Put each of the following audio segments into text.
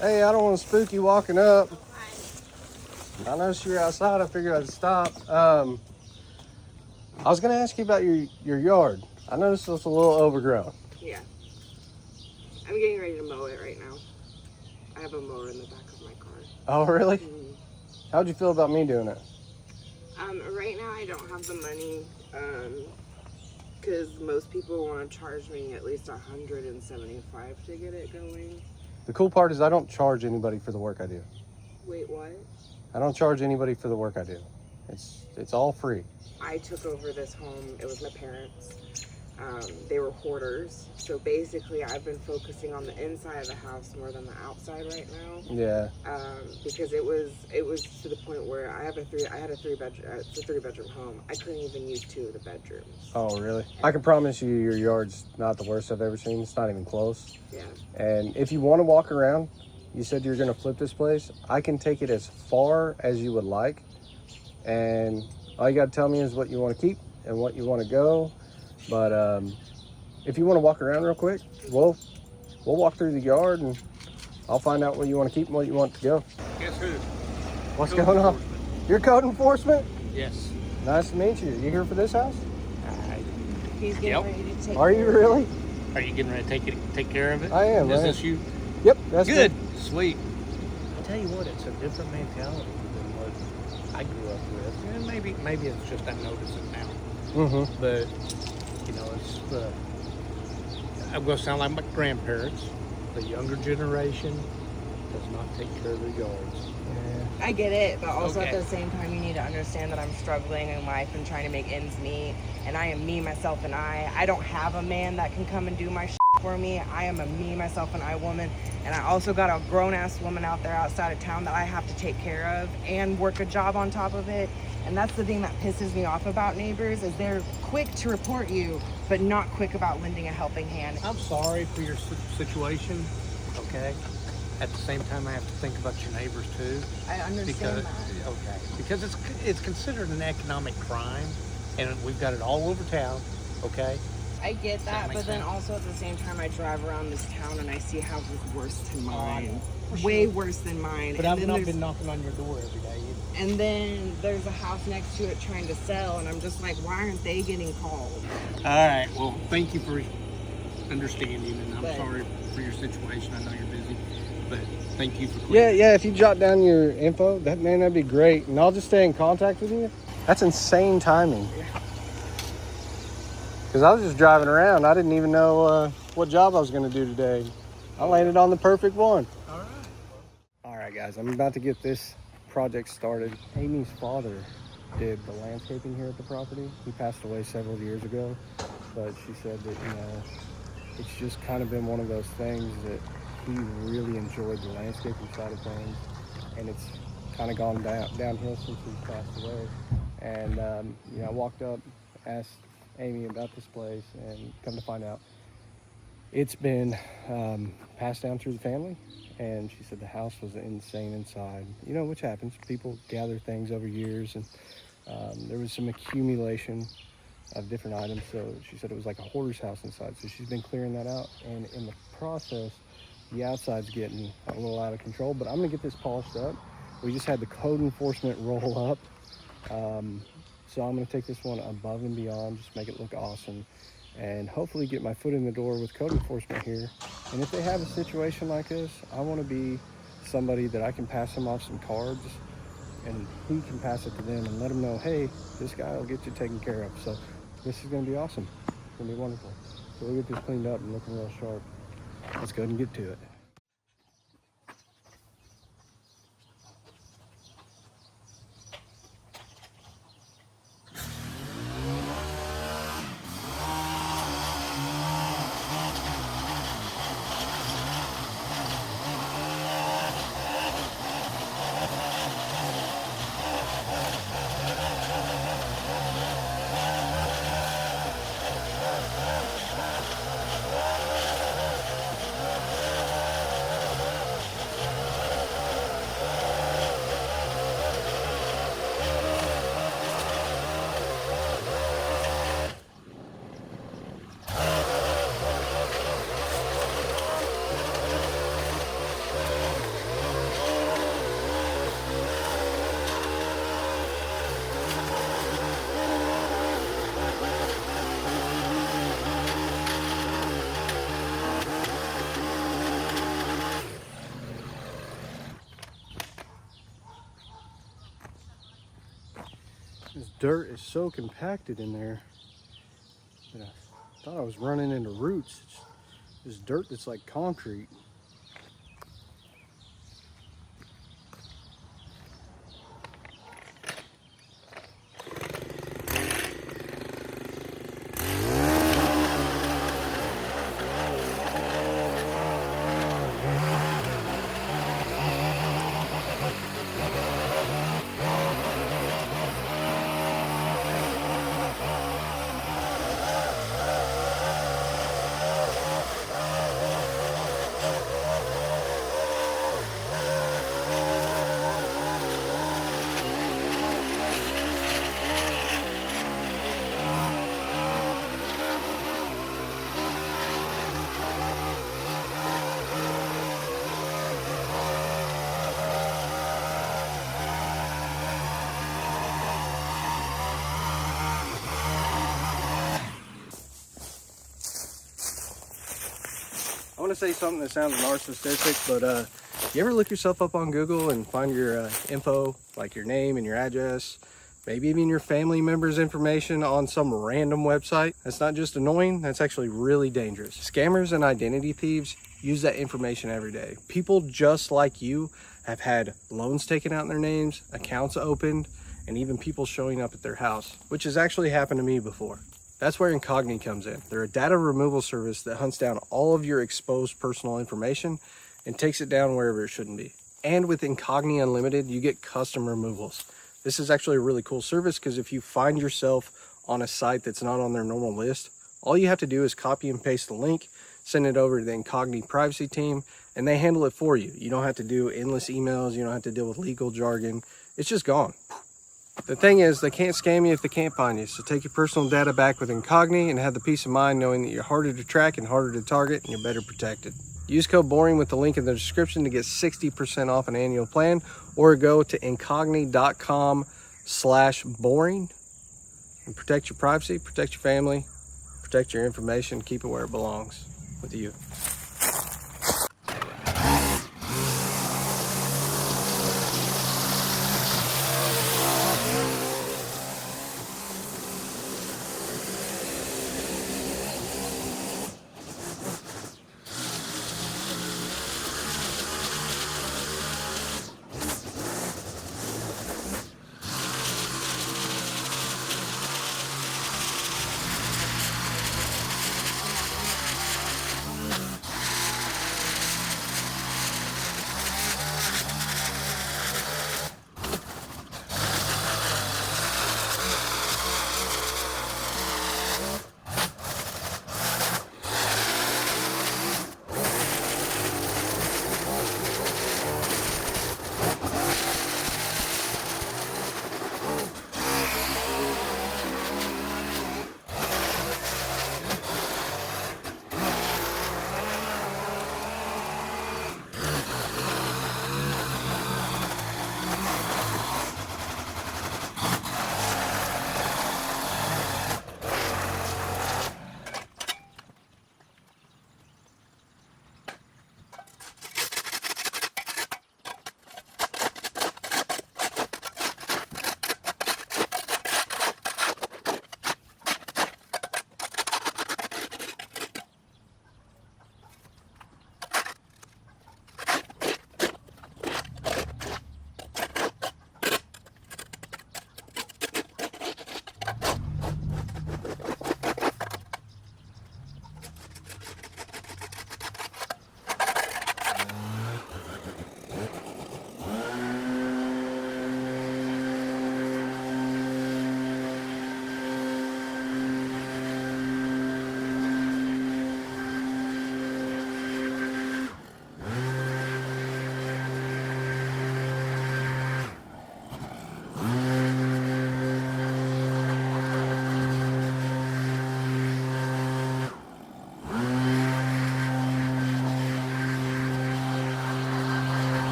Hey, I don't want to spook you walking up. I noticed you were outside. I figured I'd stop. I was going to ask you about your yard. I noticed it's a little overgrown. Yeah. I'm getting ready to mow it right now. I have a mower in the back of my car. Oh, really? How'd you feel about me doing it? Right now I don't have the money, because most people want to charge me at least $175 to get it going. The cool part is I don't charge anybody for the work I do. Wait, what? I don't charge anybody for the work I do. It's all free. I took over this home. It was my parents. They were hoarders. So basically I've been focusing on the inside of the house more than the outside right now. Yeah. Because it was to the point where I had a three-bedroom home. I couldn't even use 2 of the bedrooms. Oh, really? I can promise you your yard's not the worst I've ever seen. It's not even close. Yeah. And if you want to walk around, you said you're going to flip this place. I can take it as far as you would like. And all you got to tell me is what you want to keep and what you want to go. But if you want to walk around real quick, we'll walk through the yard and I'll find out what you want to keep and what you want to go. Guess who? What's going on? You're code enforcement? Yes. Nice to meet you. You here for this house? He's getting ready to take Are you really? Are you getting ready to take care of it? I am. Is this you? Yep. That's Good. Sweet. I tell you what, it's a different mentality than what I grew up with. And maybe it's just I notice it now. Mm-hmm. But you know, it's I'm going to sound like my grandparents. The younger generation does not take care of their yards. Yeah. I get it, but also Okay. at the same time, you need to understand that I'm struggling in life and trying to make ends meet. And I am me, myself, and I. I don't have a man that can come and do my shit for me. I am a me, myself, and I woman. And I also got a grown-ass woman out there outside of town that I have to take care of and work a job on top of it. And that's the thing that pisses me off about neighbors is they're quick to report you, but not quick about lending a helping hand. I'm sorry for your situation, okay? At the same time, I have to think about your neighbors too. I understand that. Okay. Because it's considered an economic crime, and we've got it all over town, okay? I get that, make but then sense? also at the same time, I drive around this town and I see houses worse than mine. For Way sure. worse than mine. But And I've then not there's- been knocking on your door every day either. And then there's a house next to it trying to sell, and I'm just like, why aren't they getting called? All right. Well, thank you for understanding, and I'm But- sorry for your situation. I know you're busy, but thank you for Yeah. If you jot down your info, that'd be great. And I'll just stay in contact with you. That's insane timing. Because I was just driving around. I didn't even know what job I was going to do today. I landed on the perfect one. All right. All right, guys. I'm about to get this project started. Amy's father did the landscaping here at the property. He passed away several years ago. But she said that, it's just kind of been one of those things that he really enjoyed the landscaping side of things. And it's kind of gone downhill since he passed away. And, I walked up, asked Amy about this place, and come to find out it's been passed down through the family. And she said the house was insane inside, which happens. People gather things over years, and there was some accumulation of different items. So she said it was like a hoarder's house inside. So she's been clearing that out, and in the process, the outside's getting a little out of control. But I'm gonna get this polished up. We just had the code enforcement roll up. So I'm going to take this one above and beyond, just make it look awesome, and hopefully get my foot in the door with code enforcement here. And if they have a situation like this, I want to be somebody that I can pass them off some cards, and he can pass it to them and let them know, hey, this guy will get you taken care of. So this is going to be awesome. It's going to be wonderful. So we'll get this cleaned up and looking real sharp. Let's go ahead and get to it. dirt is so compacted in there that I thought I was running into roots. It's just dirt that's like concrete. I want to say something that sounds narcissistic, but you ever look yourself up on Google and find your info, like your name and your address, maybe even your family members' information on some random website? That's not just annoying, that's actually really dangerous. Scammers and identity thieves use that information every day. People just like you have had loans taken out in their names, accounts opened, and even people showing up at their house, which has actually happened to me before. That's where Incogni comes in. They're a data removal service that hunts down all of your exposed personal information and takes it down wherever it shouldn't be. And with Incogni Unlimited, you get custom removals. This is actually a really cool service because if you find yourself on a site that's not on their normal list, all you have to do is copy and paste the link, send it over to the Incogni privacy team, and they handle it for you. You don't have to do endless emails. You don't have to deal with legal jargon. It's just gone. The thing is, they can't scam you if they can't find you. So take your personal data back with Incogni and have the peace of mind knowing that you're harder to track and harder to target and you're better protected. Use code BORING with the link in the description to get 60% off an annual plan, or go to incogni.com/boring and protect your privacy, protect your family, protect your information, keep it where it belongs with you.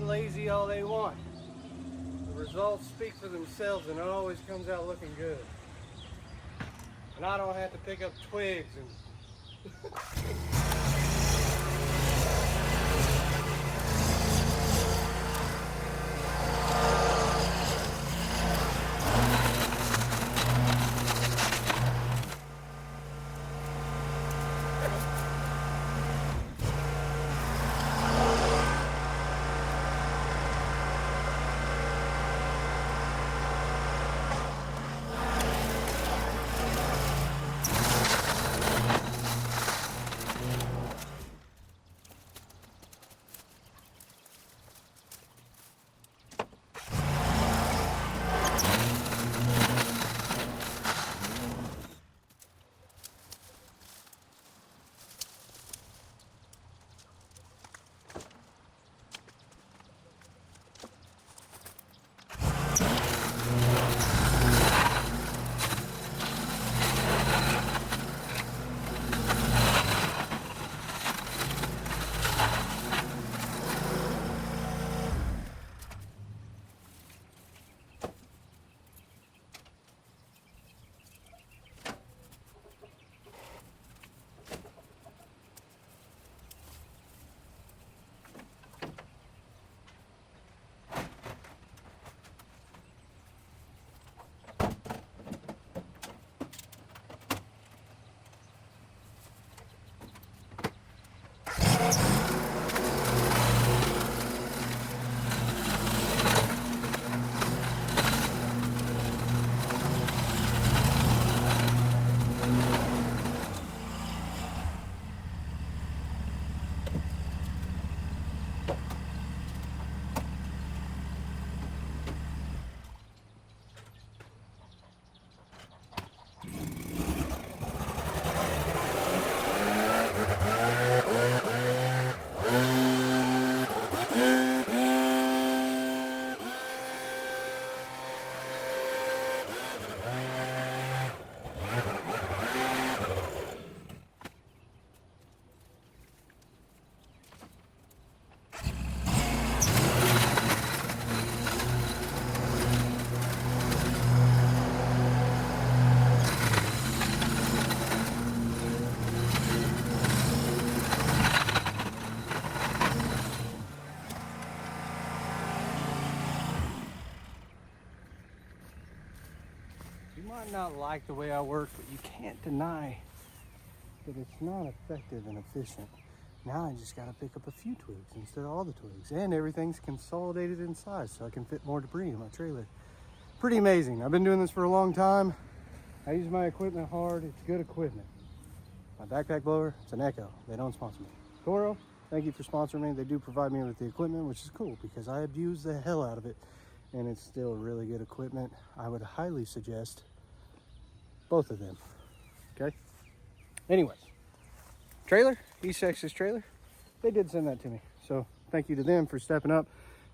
being lazy all they want. The results speak for themselves and it always comes out looking good. And I don't have to pick up twigs and you might not like the way I work, but you can't deny that it's not effective and efficient. Now I just gotta pick up a few twigs instead of all the twigs, and everything's consolidated in size so I can fit more debris in my trailer. Pretty amazing. I've been doing this for a long time. I use my equipment hard. It's good equipment. My backpack blower, it's an Echo. They don't sponsor me. Toro, thank you for sponsoring me. They do provide me with the equipment, which is cool because I abuse the hell out of it, and it's still really good equipment. I would highly suggest both of them. Okay? Anyways, trailer, East Texas trailer, they did send that to me. So thank you to them for stepping up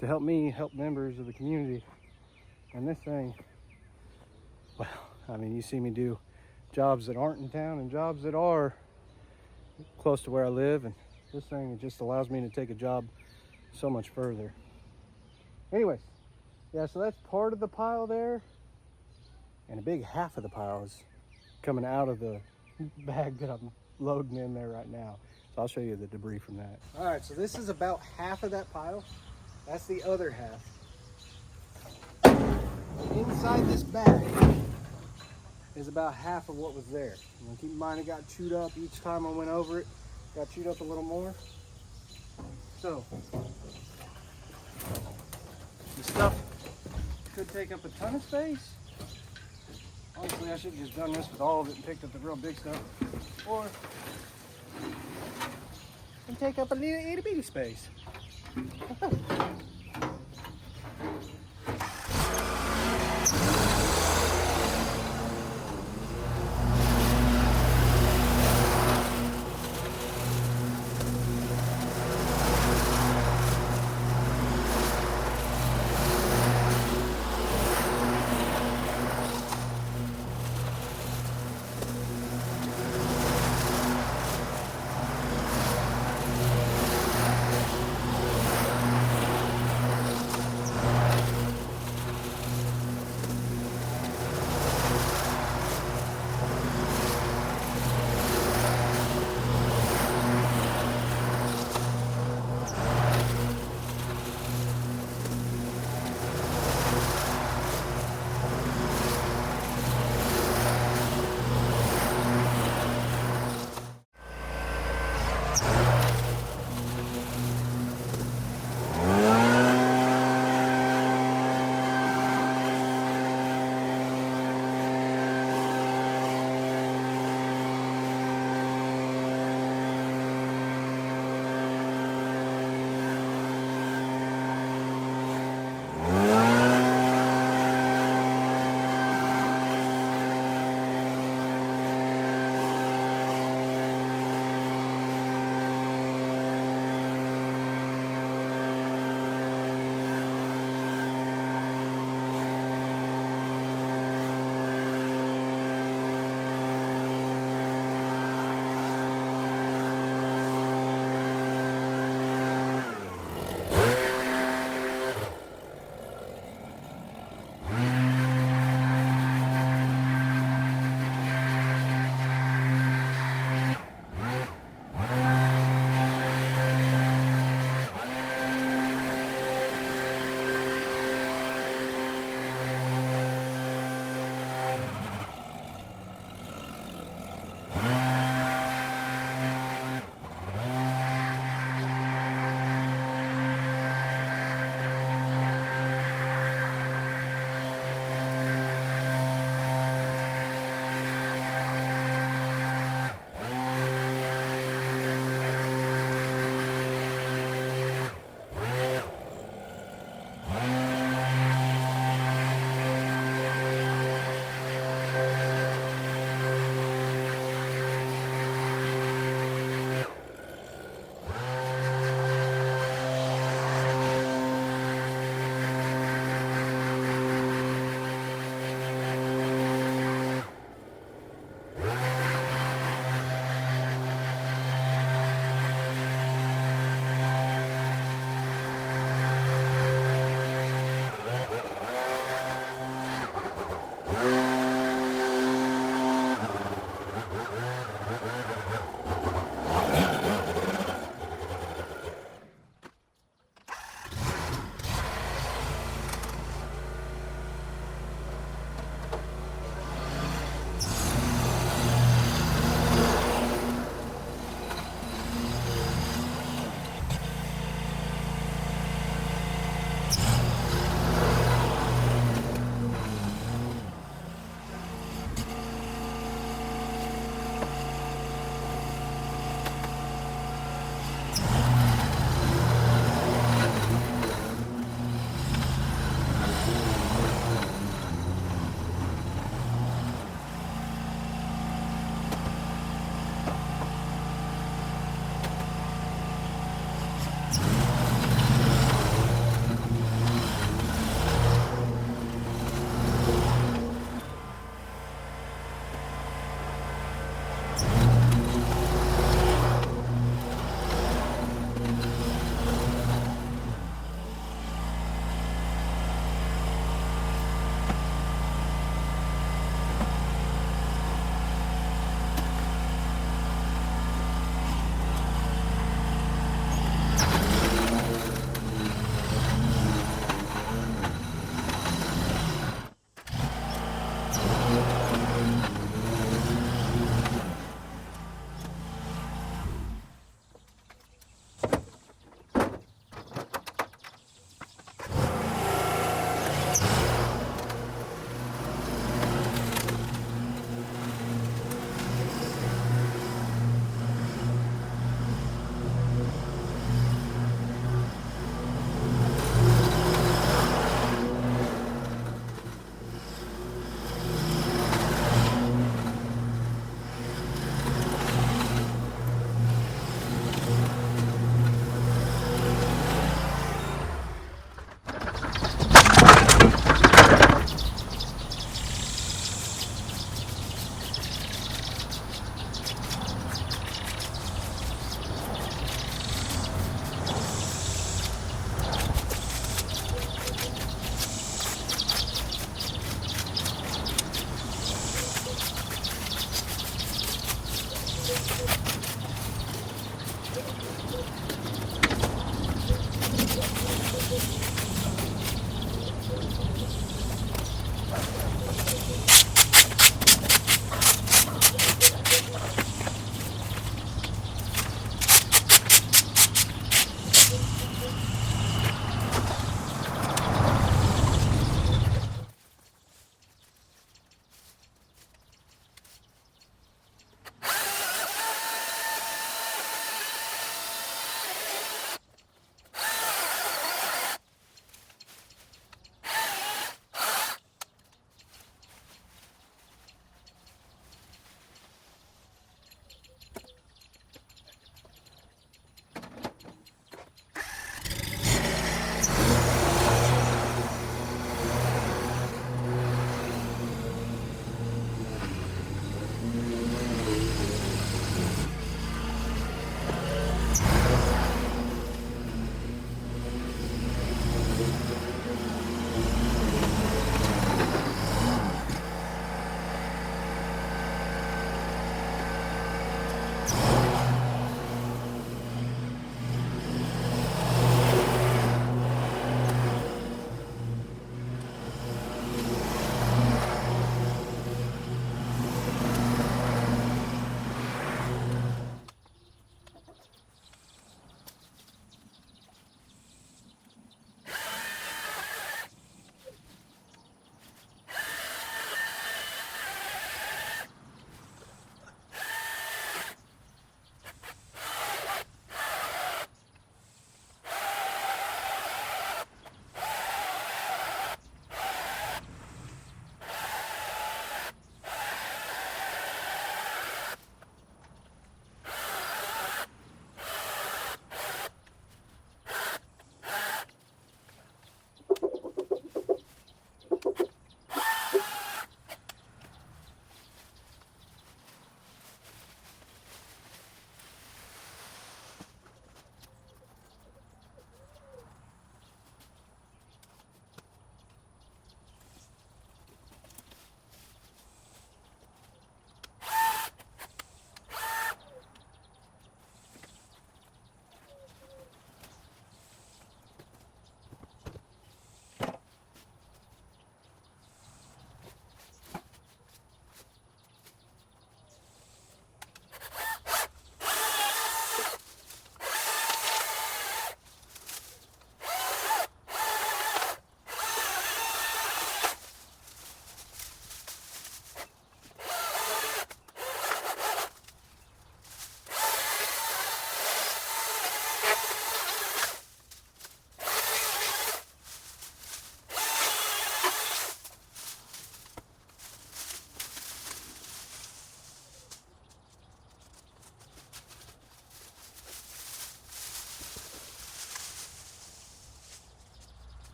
to help me help members of the community. And this thing, well, I mean, you see me do jobs that aren't in town and jobs that are close to where I live, and this thing, it just allows me to take a job so much further. Anyways, yeah, so that's part of the pile there, and a big half of the pile is coming out of the bag that I'm loading in there right now. So I'll show you the debris from that. All right, so this is about half of that pile. That's the other half. Inside this bag is about half of what was there. And keep in mind, it got chewed up each time I went over it. Got chewed up a little more. So the stuff could take up a ton of space. Honestly, I should have just done this with all of it and picked up the real big stuff. Or and take up a little itty bitty space.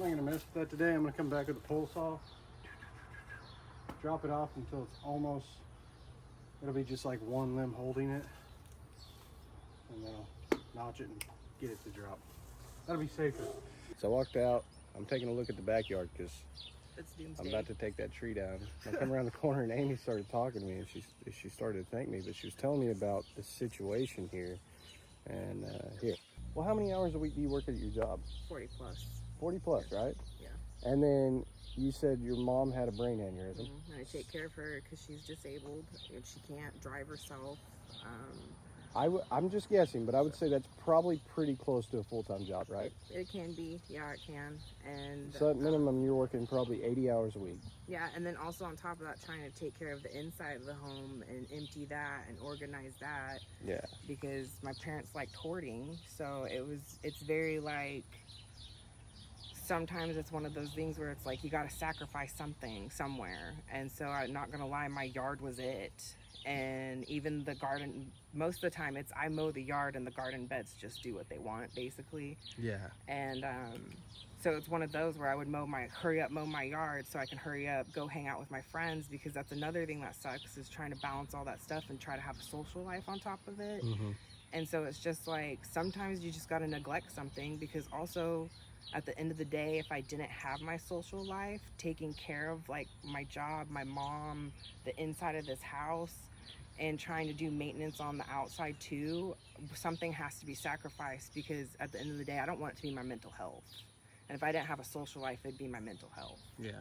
I'm not gonna mess with that today. I'm gonna come back with a pole saw, drop it off until it's almost, it'll be just like one limb holding it, and then I'll notch it and get it to drop. That'll be safer. So I walked out. I'm taking a look at the backyard because It's doomsday. I'm about to take that tree down. I come around the corner and Amy started talking to me, and she started to thank me, but she was telling me about the situation here. And here, well, how many hours a week do you work at your job? 40 plus. 40 plus, right? Yeah. And then you said your mom had a brain aneurysm. And I take care of her because she's disabled and she can't drive herself. I'm just guessing, but I would say that's probably pretty close to a full-time job, right? It can be, yeah, it can. And So at minimum, you're working probably 80 hours a week. yeah, and then also on top of that, trying to take care of the inside of the home and empty that and organize that. Yeah. Because my parents liked hoarding, so it's very like, sometimes it's one of those things where it's like you got to sacrifice something somewhere. And so I'm not gonna lie, my yard was it. And even the garden, most of the time it's I mow the yard and the garden beds just do what they want, basically. Yeah. And so it's one of those where I would hurry up mow my yard so I can hurry up, go hang out with my friends, because that's another thing that sucks, is trying to balance all that stuff and try to have a social life on top of it. Mm-hmm. And so it's just like, sometimes you just got to neglect something, because also at the end of the day, if I didn't have my social life, taking care of like my job, my mom, the inside of this house, and trying to do maintenance on the outside too, something has to be sacrificed, because at the end of the day, I don't want it to be my mental health. And if I didn't have a social life, it'd be my mental health. Yeah.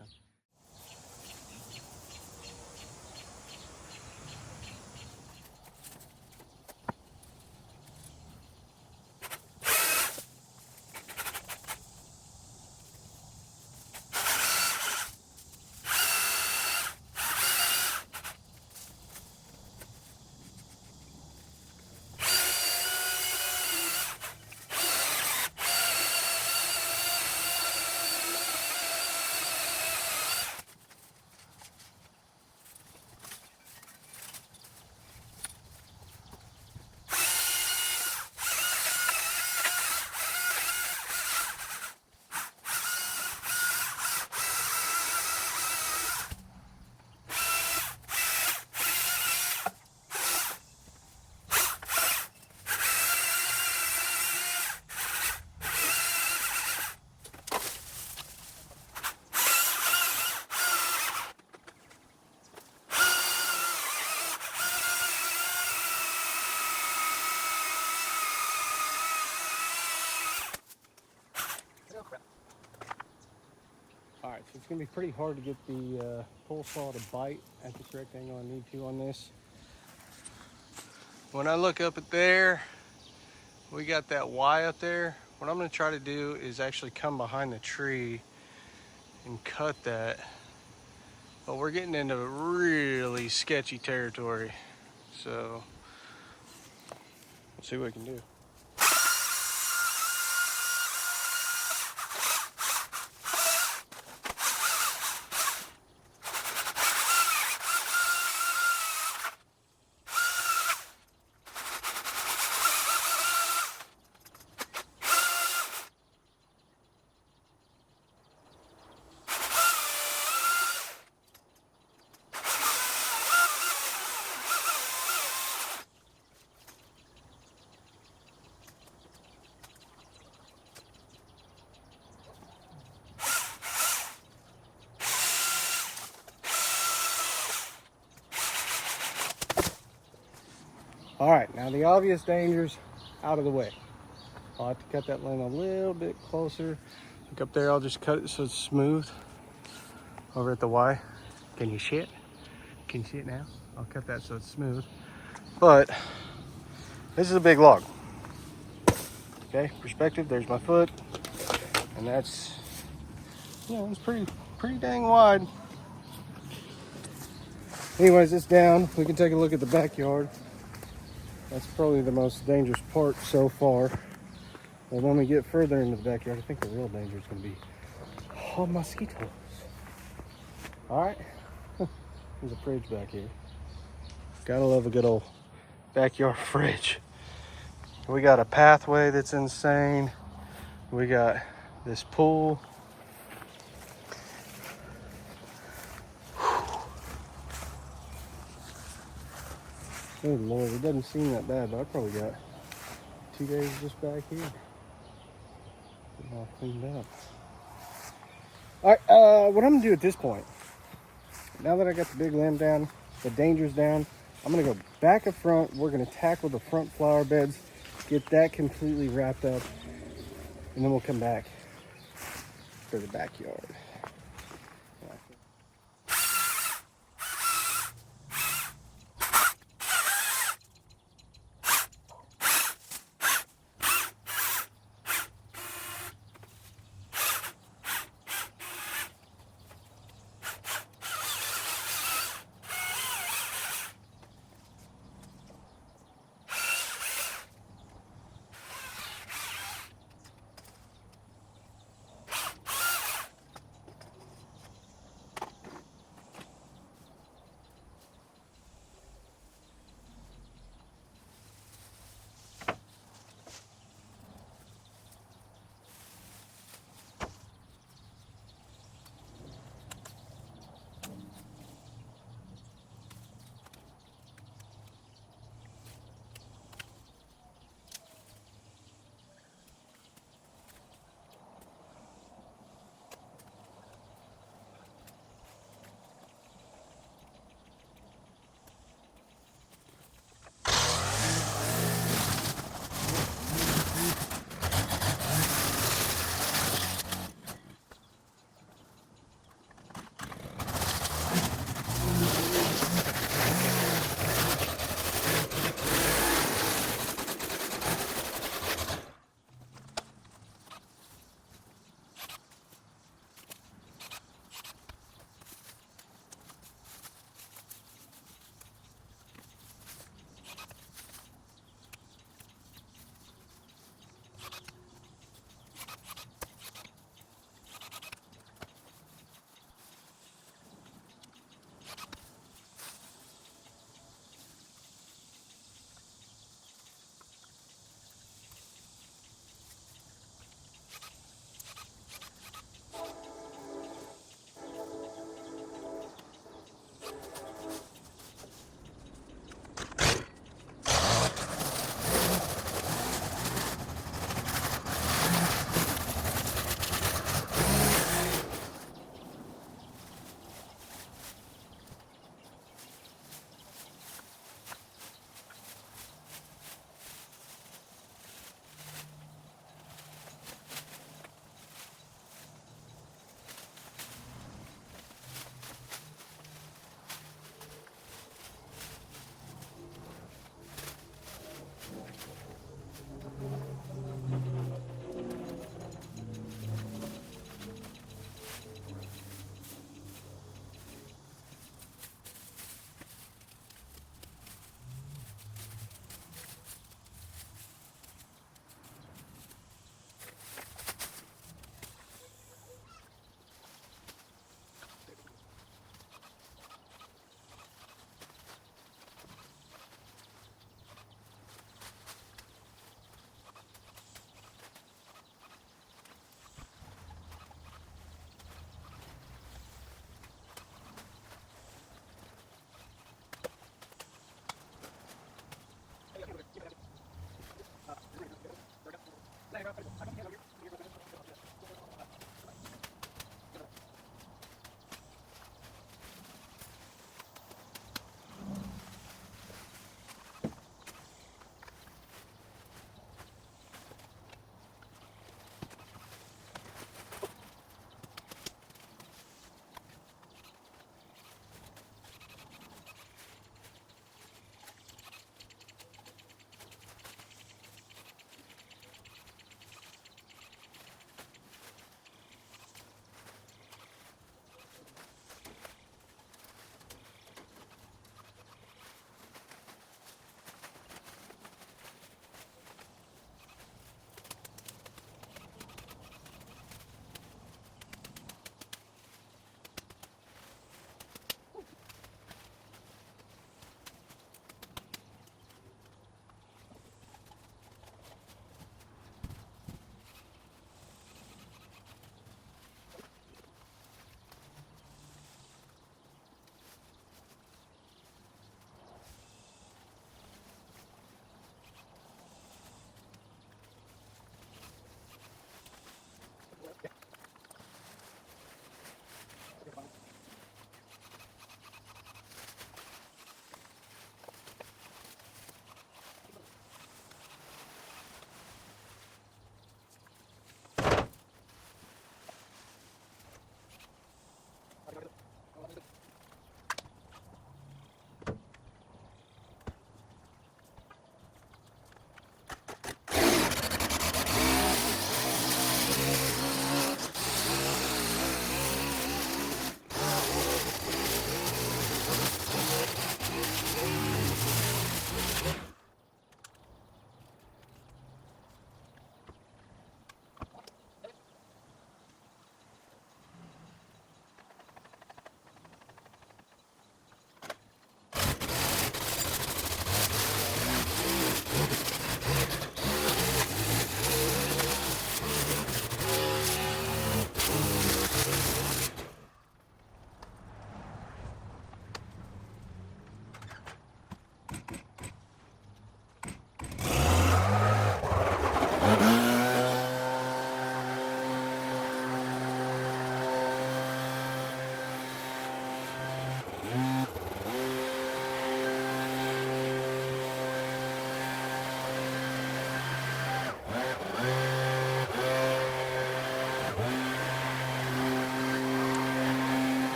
All right, so it's gonna be pretty hard to get the pole saw to bite at the correct angle I need to on this. When I look up at there, we got that Y up there. What I'm gonna try to do is actually come behind the tree and cut that. But we're getting into really sketchy territory. So, let's see what we can do. All right, now the obvious dangers out of the way. I'll have to cut that limb a little bit closer. Look up there, I'll just cut it so it's smooth. Over at the Y. Can you see it? Can you see it now? I'll cut that so it's smooth. But this is a big log. Okay, perspective, there's my foot. And that's, it's pretty dang wide. Anyways, it's down. We can take a look at the backyard. That's probably the most dangerous part so far. But when we get further into the backyard, I think the real danger is going to be mosquitoes. All right, there's a fridge back here. Gotta love a good old backyard fridge. We got a pathway that's insane. We got this pool. Oh Lord, it doesn't seem that bad, but I probably got 2 days just back here. Getting all cleaned up. All right, what I'm gonna do at this point, now that I got the big limb down, the danger's down, I'm gonna go back up front. We're gonna tackle the front flower beds, get that completely wrapped up, and then we'll come back for the backyard.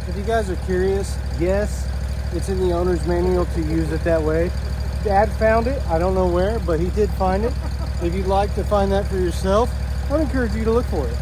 If you guys are curious, yes, it's in the owner's manual to use it that way. Dad found it. I don't know where, but he did find it. If you'd like to find that for yourself, I'd encourage you to look for it.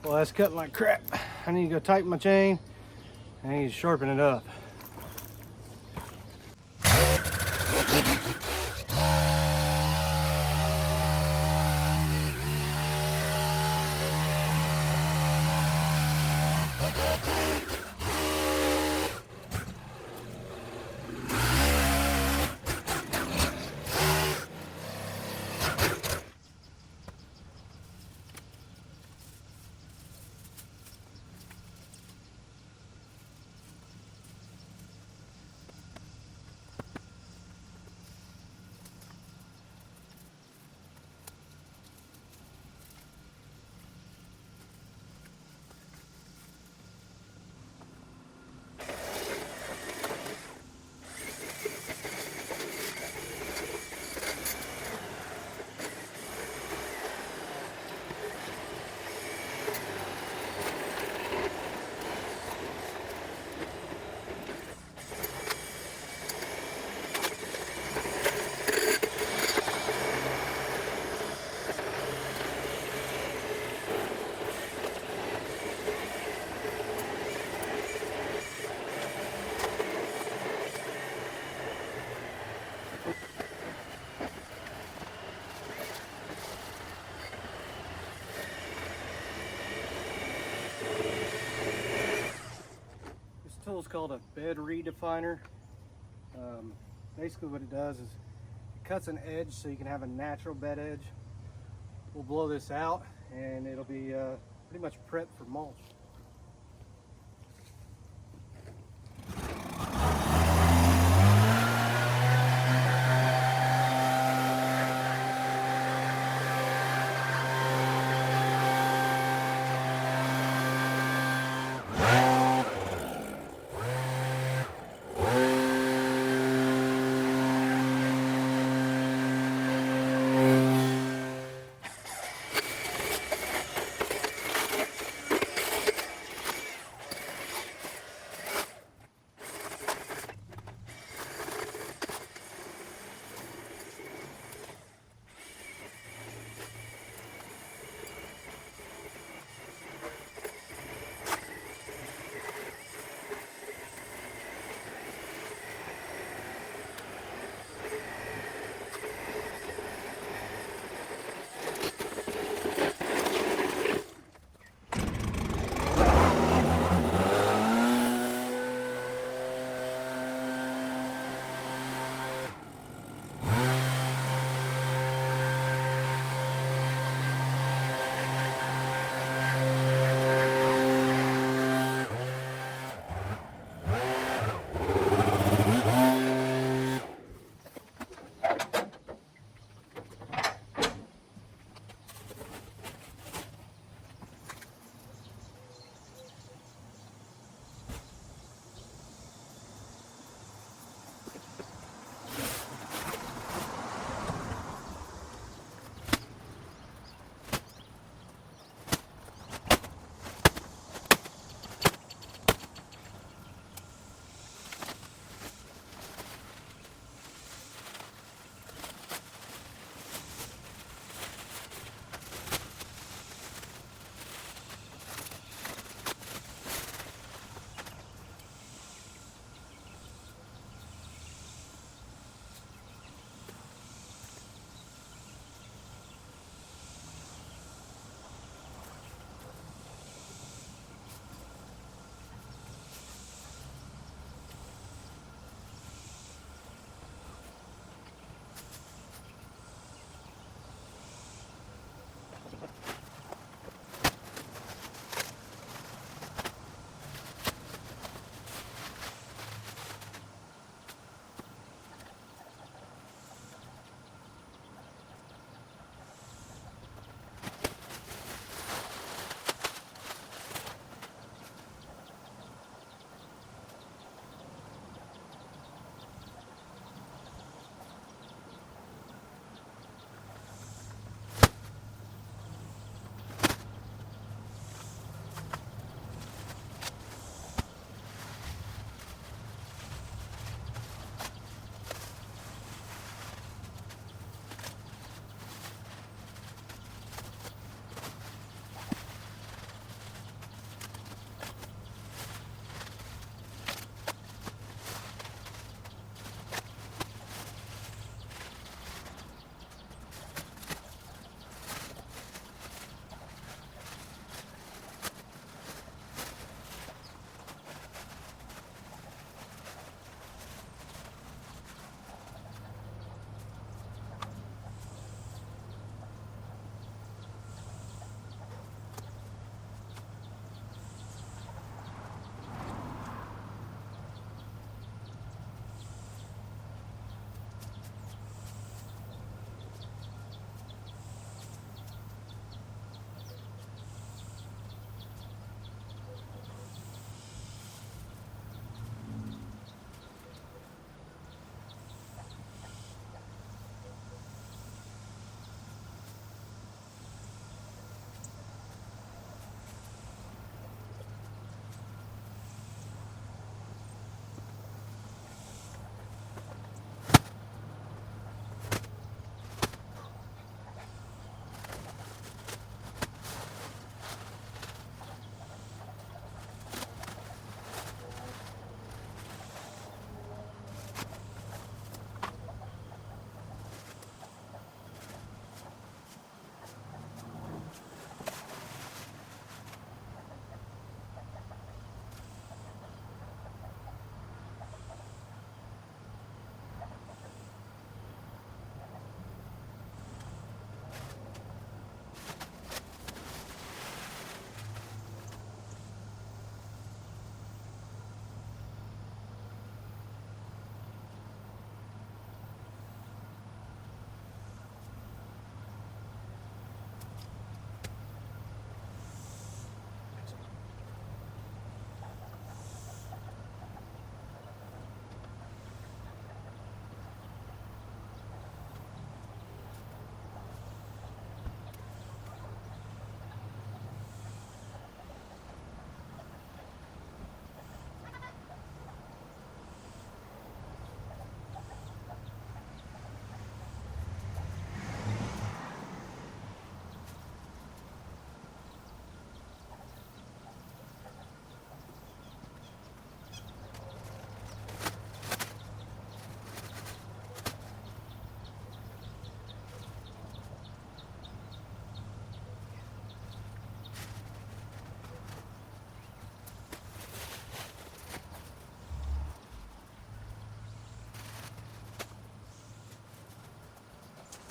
Well, that's cutting like crap. I need to go tighten my chain. I need to sharpen it up. Tool is called a bed redefiner. Basically what it does is it cuts an edge so you can have a natural bed edge. We'll blow this out and it'll be pretty much prepped for mulch.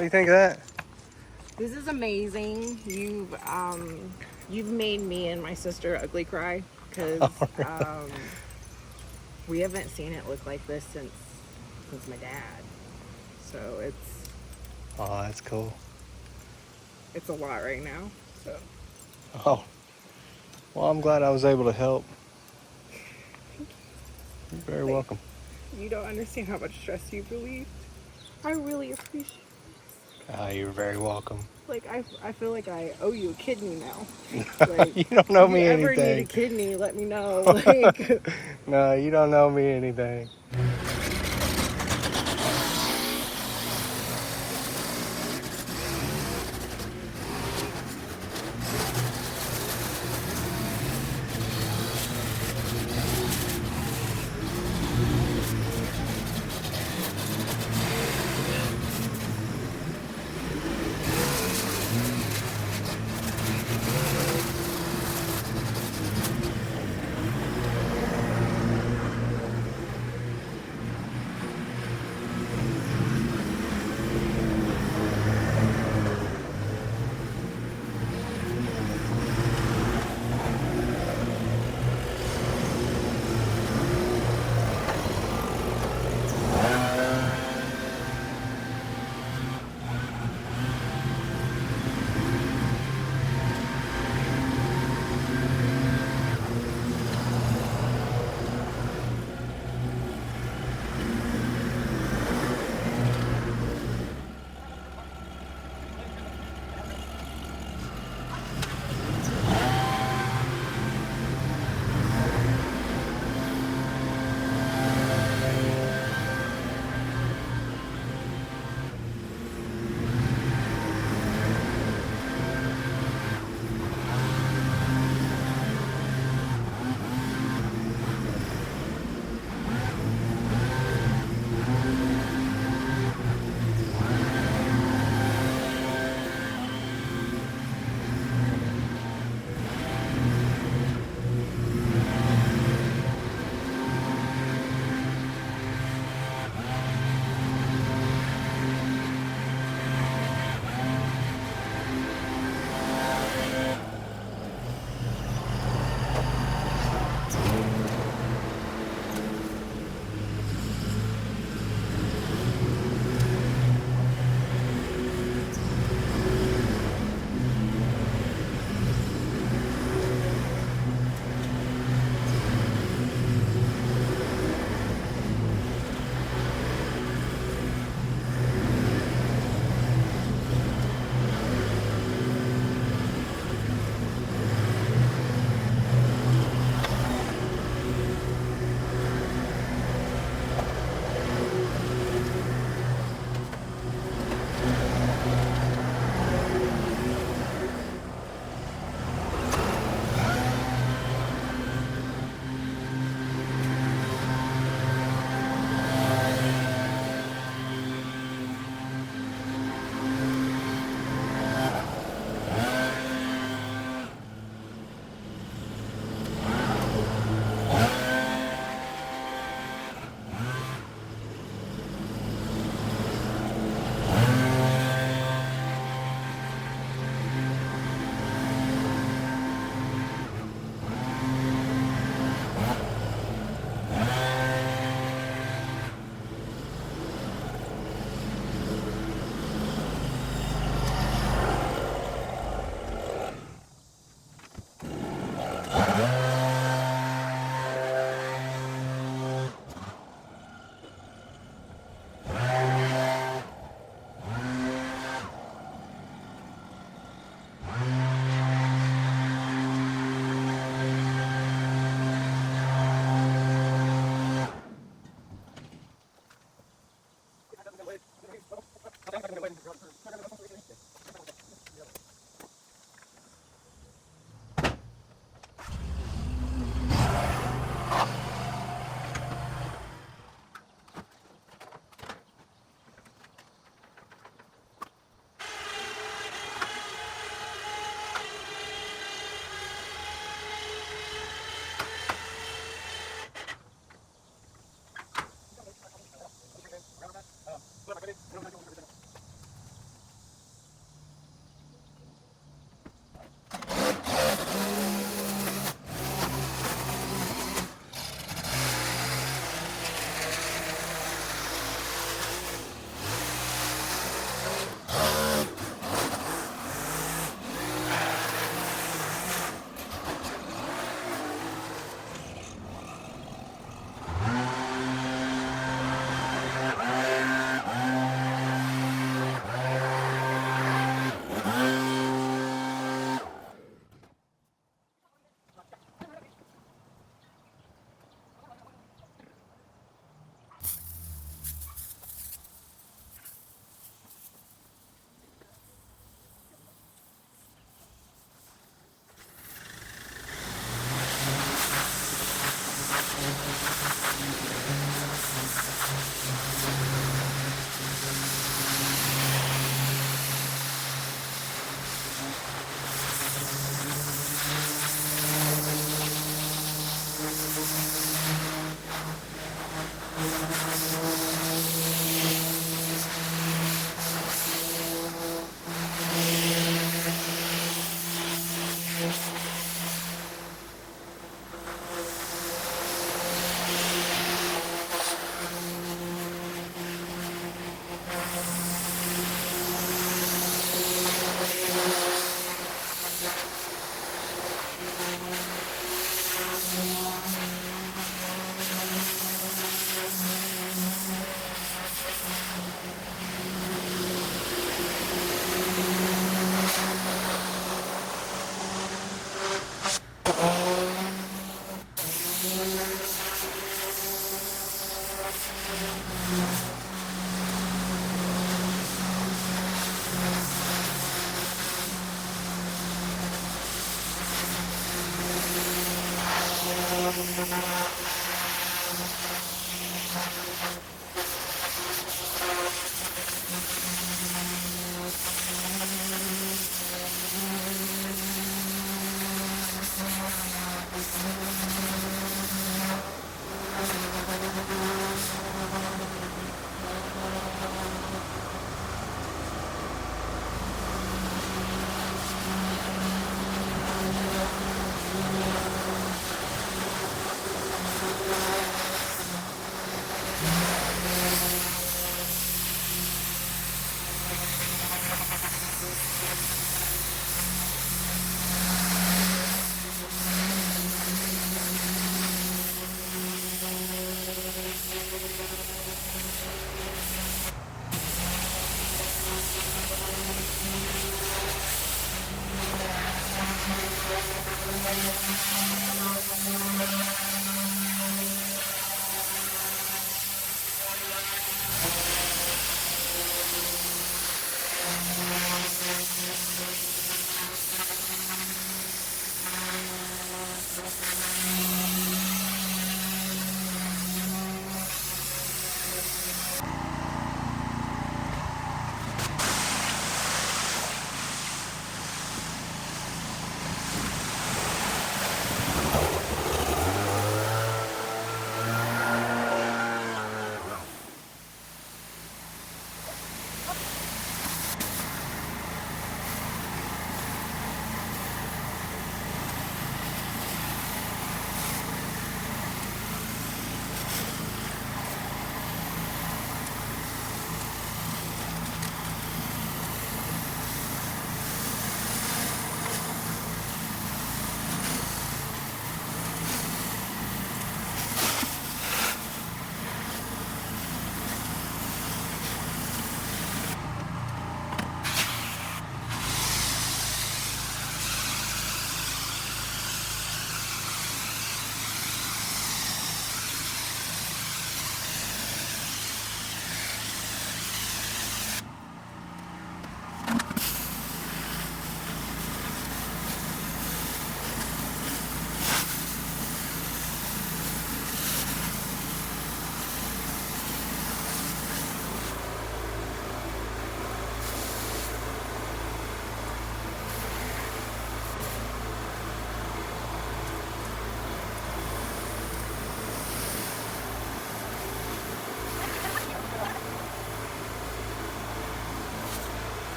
do you think of that? This is amazing. You've made me and my sister ugly cry because we haven't seen it look like this since my dad. So Oh, that's cool. it's a lot right now. So Oh, well, I'm glad I was able to help. You're very welcome. you don't understand how much stress you've relieved. I really appreciate it. You're very welcome. Like I feel like I owe you a kidney now. Like, You don't know if me you ever anything. need a kidney, let me know. Like, No, you don't know me anything.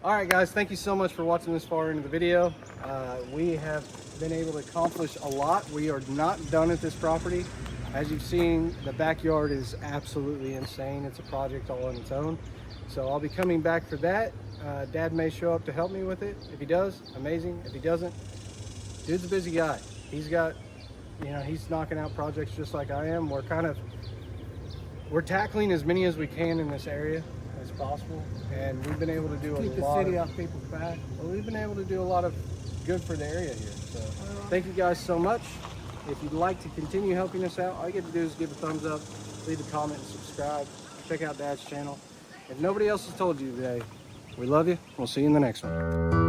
All right, guys, thank you so much for watching this far into the video. We have been able to accomplish a lot. We are not done at this property. As you've seen, the backyard is absolutely insane. It's a project all on its own. So I'll be coming back for that. Dad may show up to help me with it. If he does, amazing. If he doesn't, dude's a busy guy. He's got, he's knocking out projects just like I am. We're tackling as many as we can in this area as possible, and we've been able to do Keep the city off people's back. we've been able to do a lot of good for the area here. So thank you guys so much. If you'd like to continue helping us out, all you get to do is give a thumbs up, leave a comment, and subscribe. Check out Dad's channel. If nobody else has told you today, we love you. We'll see you in the next one.